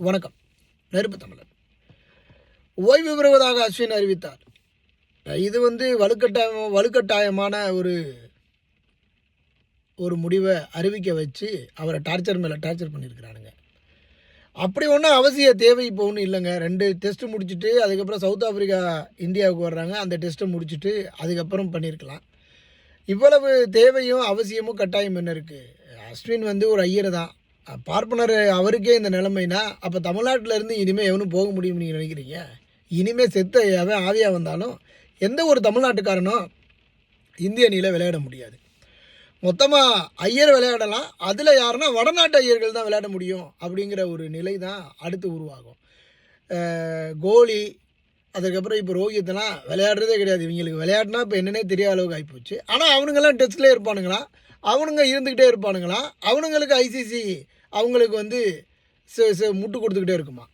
வணக்கம். நெருப்பு தமிழன். ஓய்வு பெறுவதாக அஸ்வின் அறிவித்தார். இது வலுக்கட்டாயமான ஒரு முடிவை அறிவிக்க வச்சு அவரை டார்ச்சர் மேலே டார்ச்சர் பண்ணியிருக்கிறானுங்க. அப்படி ஒன்றும் அவசிய தேவை இப்போ ஒன்றும் இல்லைங்க. 2 டெஸ்ட்டு முடிச்சுட்டு அதுக்கப்புறம் சவுத் ஆஃப்ரிக்கா இந்தியாவுக்கு வர்றாங்க. அந்த டெஸ்ட்டை முடிச்சுட்டு அதுக்கப்புறம் பண்ணியிருக்கலாம். இவ்வளவு தேவையும் அவசியமும் கட்டாயம் என்ன இருக்குது? அஸ்வின் ஒரு ஐயர் தான், பார்ப்பனர். அவருக்கே இந்த நிலைமைனா அப்போ தமிழ்நாட்டில் இருந்து இனிமேல் எவனும் போக முடியும்னு நீங்கள் நினைக்கிறீங்க? இனிமேல் செத்த அவன் ஆவியாக வந்தாலும் எந்த ஒரு தமிழ்நாட்டுக்காரனும் இந்திய அணியில் விளையாட முடியாது. மொத்தமாக ஐயர் விளையாடலாம், அதில் யாருன்னா வடநாட்டு ஐயர்கள் தான் விளையாட முடியும் அப்படிங்கிற ஒரு நிலை தான் அடுத்து உருவாகும். கோலி அதுக்கப்புறம் இப்போ ரோஹித்லாம் விளையாடுறதே கிடையாது. இவங்களுக்கு விளையாடினா இப்போ என்னன்னே தெரியாத அளவுக்கு ஆகிப்போச்சு. ஆனால் அவனுங்கெல்லாம் டெஸ்ட்லேயே இருப்பானுங்களாம், அவனுங்க இருந்துக்கிட்டே இருப்பானுங்களாம். அவனுங்களுக்கு ஐசிசி அவங்களுக்கு முட்டு கொடுத்துக்கிட்டே இருக்குமா.